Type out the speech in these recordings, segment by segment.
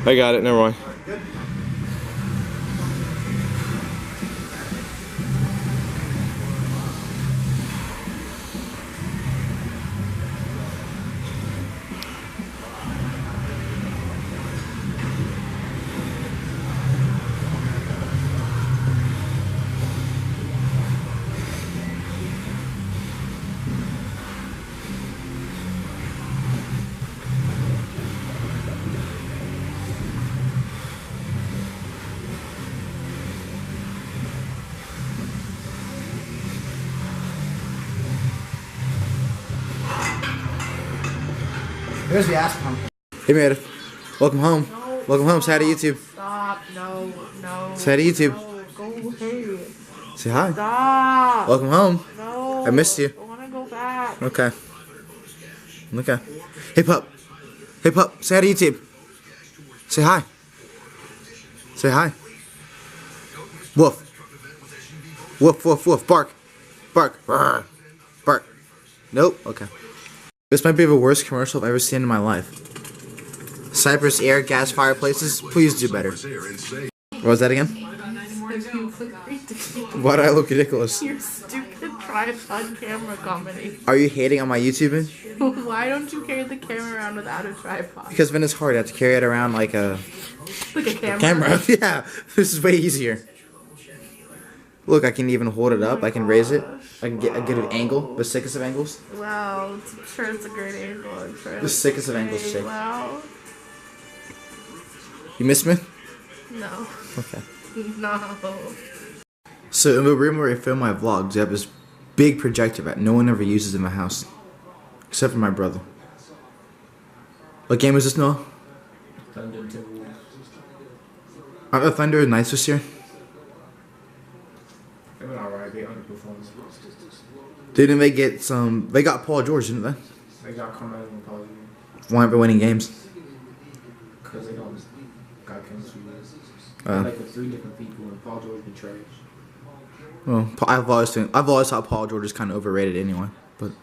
I got it, never mind. There's the ass pump. Hey Meredith, welcome home. No, Welcome home. Say hi to YouTube. Stop. No. Say hi to YouTube. No, go ahead. Say hi. Stop. Welcome home. No. I missed you. I want to go back. Okay. Okay. Hey pup. Hey pup. Say hi to YouTube. Say hi. Say hi. Woof. Woof, woof, woof. Bark. Bark. Bark. Bark. Nope. Okay. This might be the worst commercial I've ever seen in my life. Cypress air gas fireplaces, please do better. What was that again? Why do I look ridiculous? Your stupid tripod camera comedy. Are you hating on my YouTubing? Why don't you carry the camera around without a tripod? Because then it's hard. I have to carry it around like a camera. Yeah, this is way easier. Look, I can even hold it up. I can raise it. I can get a good angle. The sickest of angles. Wow, I'm sure it's a great angle. I'm sure The sickest of angles, chick. Wow. You miss me? No. Okay. No. So in the room where I film my vlogs, I have this big projector that no one ever uses in my house. Except for my brother. What game is this, Noah? Thunder Timberwolves. Aren't the Thunder nice this year? They've been alright. They underperformed. Didn't they get some... They got Paul George, didn't they? They got Carmelo and Paul George. Why aren't they winning games? Because they don't got chemistry. Uh. Like with 3 different people and Paul George been trash. Well, I've always thought Paul George is kind of overrated anyway. But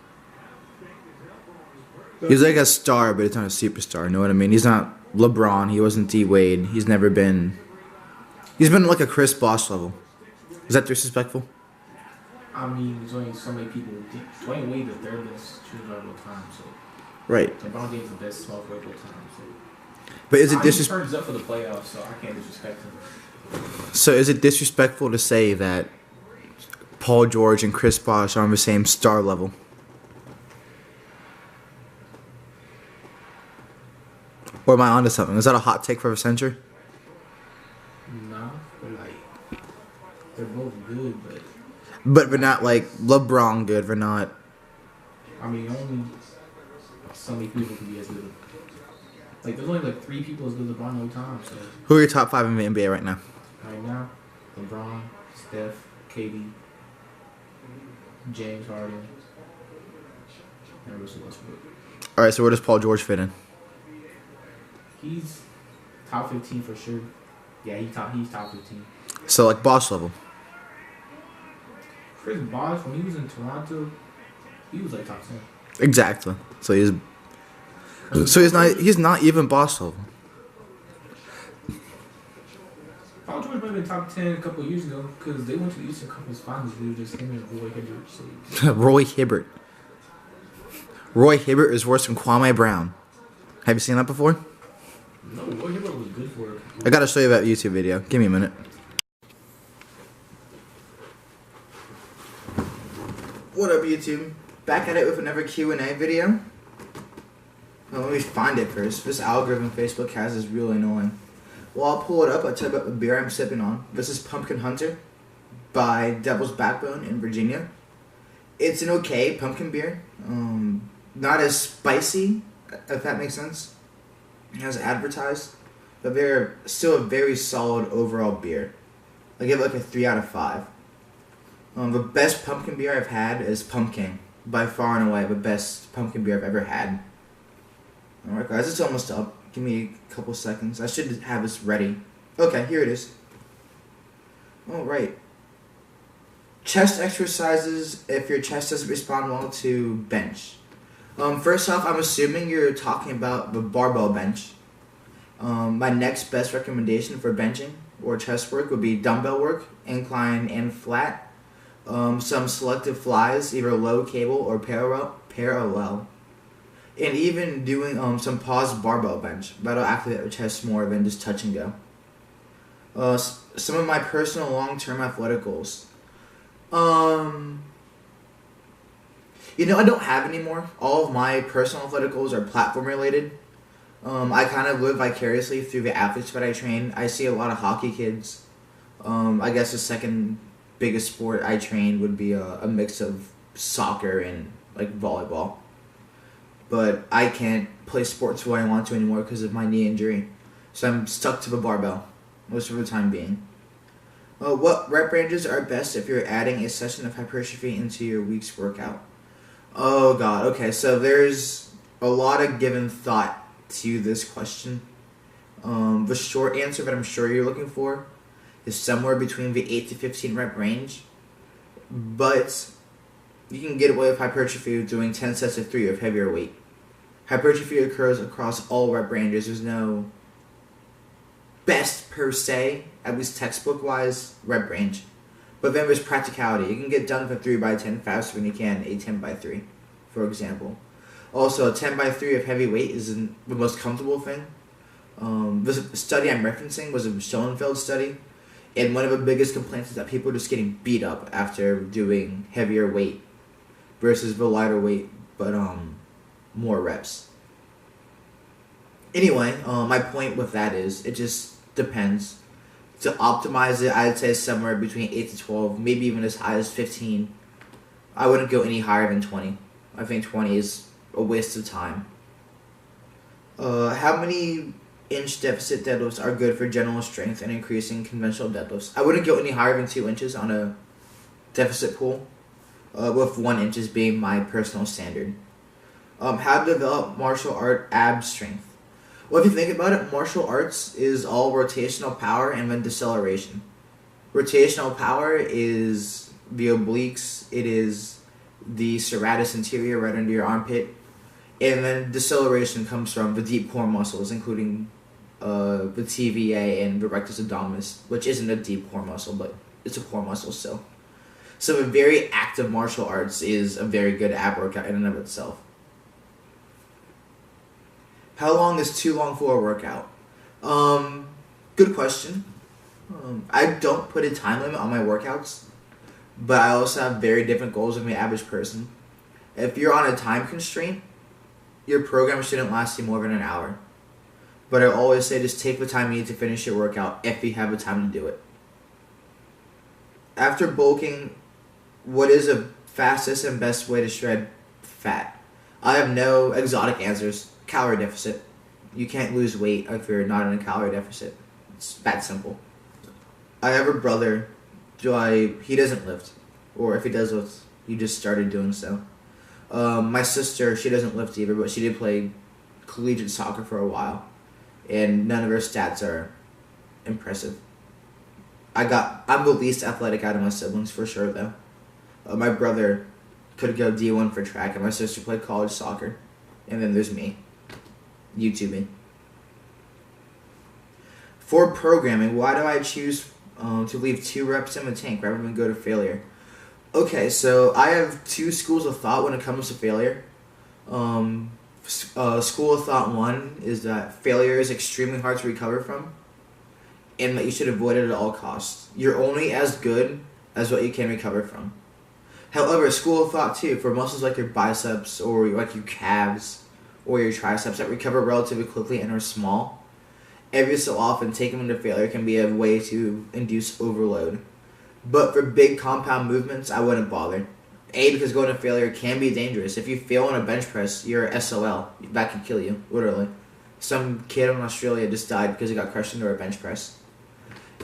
he's like a star, but he's not a superstar. You know what I mean? He's not LeBron. He wasn't D Wade. He's never been... He's been like a Chris Bosh level. Is that disrespectful? I mean, there's only so many people. Dwayne Wade, the 3rd best shooter of all time. So Right. LeBron James, the best small forward of all time. So But is it he disrespectful? turns up for the playoffs, so I can't disrespect him. So is it disrespectful to say that Paul George and Chris Bosh are on the same star level? Or am I onto something? Is that a hot take for the century? Nah, but like they're both good, but But they're not like LeBron good. They're not. I mean, only so many people can be as good. Like, there's only like 3 people as good as LeBron all the time. So Who are your top 5 in the NBA right now? right now, LeBron, Steph, KD, James Harden, and Russell Westbrook. All right. So where does Paul George fit in? He's top 15 for sure. Yeah, he's top 15. So like Bosh level. Chris Bosh, when he was in Toronto, he was like top 10. Exactly. So he's not even Bosh level. Paul George might have been top 10 a couple of years ago because they went to the Eastern Conference Finals. They were just him and Roy Hibbert. So Roy Hibbert. Roy Hibbert is worse than Kwame Brown. Have you seen that before? no, Roy Hibbert was good for it. I gotta show you that YouTube video. Give me a minute. What up, YouTube? Back at it with another Q&A video. Well, let me find it first. This algorithm Facebook has is really annoying. Well, I'll pull it up. I'll tell you about the beer I'm sipping on. This is Pumpkin Hunter by Devil's Backbone in Virginia. It's an okay pumpkin beer. Not as spicy, if that makes sense, as advertised. But they're still a very solid overall beer. I give it like a 3 out of 5. The best pumpkin beer I've had is Pumpkin. By far and away, the best pumpkin beer I've ever had. Alright guys, it's almost up. Give me a couple seconds. I should have this ready. Okay, here it is. Alright. Chest exercises if your chest doesn't respond well to bench. First off, I'm assuming you're talking about the barbell bench. My next best recommendation for benching or chest work would be dumbbell work, incline and flat. Some selective flies, either low cable or parallel. And even doing some paused barbell bench. That'll activate your chest more than just touch and go. Some of my personal long-term athletic goals. I don't have any more. All of my personal athletic goals are platform related. I kind of live vicariously through the athletes that I train. I see a lot of hockey kids. I guess the second biggest sport I train would be a mix of soccer and like volleyball. But I can't play sports the way I want to anymore because of my knee injury. So I'm stuck to the barbell most of the time being. What rep ranges are best if you're adding a session of hypertrophy into your week's workout? Oh god, okay, so there's a lot of given thought to this question. The short answer that I'm sure you're looking for is somewhere between the 8 to 15 rep range, but you can get away with hypertrophy doing 10 sets of 3 of heavier weight. Hypertrophy occurs across all rep ranges. There's no best per se, at least textbook wise, rep range. But then there's practicality. You can get done with a 3x10 faster than you can a 10x3, for example. Also, a 10x3 of heavy weight isn't the most comfortable thing. The study I'm referencing was a Schoenfeld study, and one of the biggest complaints is that people are just getting beat up after doing heavier weight versus the lighter weight, but more reps. Anyway, my point with that is it just depends. To optimize it, I'd say somewhere between 8 to 12, maybe even as high as 15. I wouldn't go any higher than 20. I think 20 is a waste of time. How many inch deficit deadlifts are good for general strength and increasing conventional deadlifts? I wouldn't go any higher than 2 inches on a deficit pull, with 1 inch being my personal standard. How to develop martial art ab strength? Well, if you think about it, martial arts is all rotational power and then deceleration. Rotational power is the obliques, it is the serratus anterior right under your armpit, and then deceleration comes from the deep core muscles, including the TVA and the rectus abdominis, which isn't a deep core muscle, but it's a core muscle still. So a very active martial arts is a very good ab workout in and of itself. How long is too long for a workout? Good question. I don't put a time limit on my workouts, but I also have very different goals than the average person. If you're on a time constraint, your program shouldn't last you more than an hour. But I always say just take the time you need to finish your workout if you have the time to do it. After bulking, what is the fastest and best way to shred fat? I have no exotic answers. Calorie deficit. You can't lose weight if you're not in a calorie deficit. It's that simple. I have a brother. He doesn't lift, or if he does lift, he just started doing so. My sister, she doesn't lift either, but she did play collegiate soccer for a while, and none of her stats are impressive. I'm the least athletic out of my siblings for sure, though. My brother could go D1 for track, and my sister played college soccer, and then there's me. YouTubing. For programming, why do I choose to leave 2 reps in the tank rather than go to failure? Okay, so I have 2 schools of thought when it comes to failure. School of thought 1 is that failure is extremely hard to recover from, and that you should avoid it at all costs. You're only as good as what you can recover from. However, school of thought 2, for muscles like your biceps or like your calves, or your triceps that recover relatively quickly and are small, every so often taking them to failure can be a way to induce overload. But for big compound movements, I wouldn't bother. A, because going to failure can be dangerous. If you fail on a bench press, you're SOL. That could kill you, literally. Some kid in Australia just died because he got crushed under a bench press.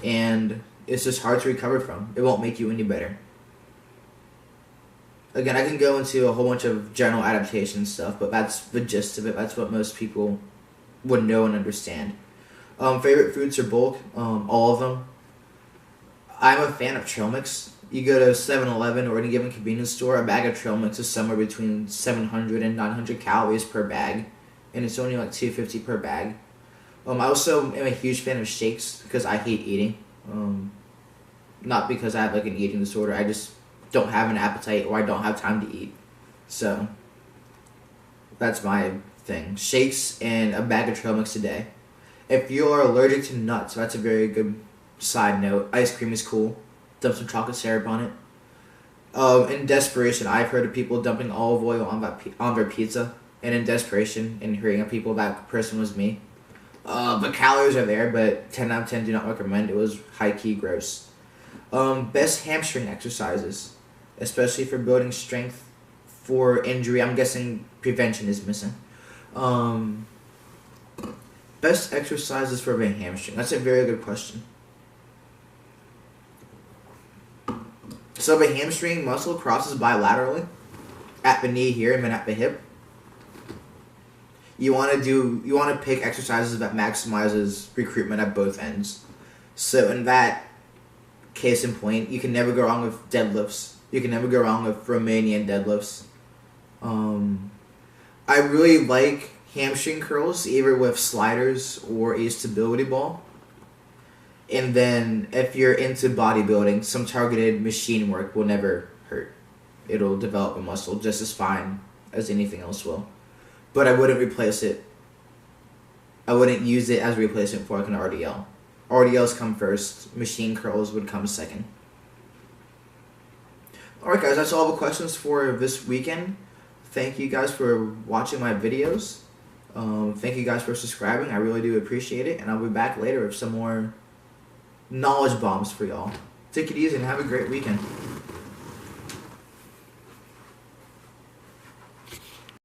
And it's just hard to recover from. It won't make you any better. Again, I can go into a whole bunch of general adaptation stuff, but that's the gist of it. That's what most people would know and understand. Favorite foods are bulk, all of them. I'm a fan of trail mix. You go to 7-Eleven or any given convenience store, a bag of trail mix is somewhere between 700 and 900 calories per bag, and it's only like $2.50 per bag. I also am a huge fan of shakes because I hate eating. Not because I have like an eating disorder. I just don't have an appetite or I don't have time to eat. So that's my thing. Shakes and a bag of trail mix a day. If you are allergic to nuts, that's a very good side note. Ice cream is cool. Dump some chocolate syrup on it. In desperation, I've heard of people dumping olive oil on their pizza. And in desperation, and hearing of people, that person was me. The calories are there, but 10 out of 10 do not recommend. It was high-key gross. Best hamstring exercises, especially for building strength for injury. I'm guessing prevention is missing. Best exercises for the hamstring. That's a very good question. So the hamstring muscle crosses bilaterally at the knee here and then at the hip. You want to pick exercises that maximizes recruitment at both ends. So in that case in point, you can never go wrong with deadlifts. You can never go wrong with Romanian deadlifts. I really like hamstring curls, either with sliders or a stability ball. And then if you're into bodybuilding, some targeted machine work will never hurt. It'll develop a muscle just as fine as anything else will. But I wouldn't replace it. I wouldn't use it as a replacement for like an RDL. RDLs come first. Machine curls would come second. Alright guys, that's all the questions for this weekend. Thank you guys for watching my videos. Thank you guys for subscribing. I really do appreciate it. And I'll be back later with some more knowledge bombs for y'all. Take it easy and have a great weekend.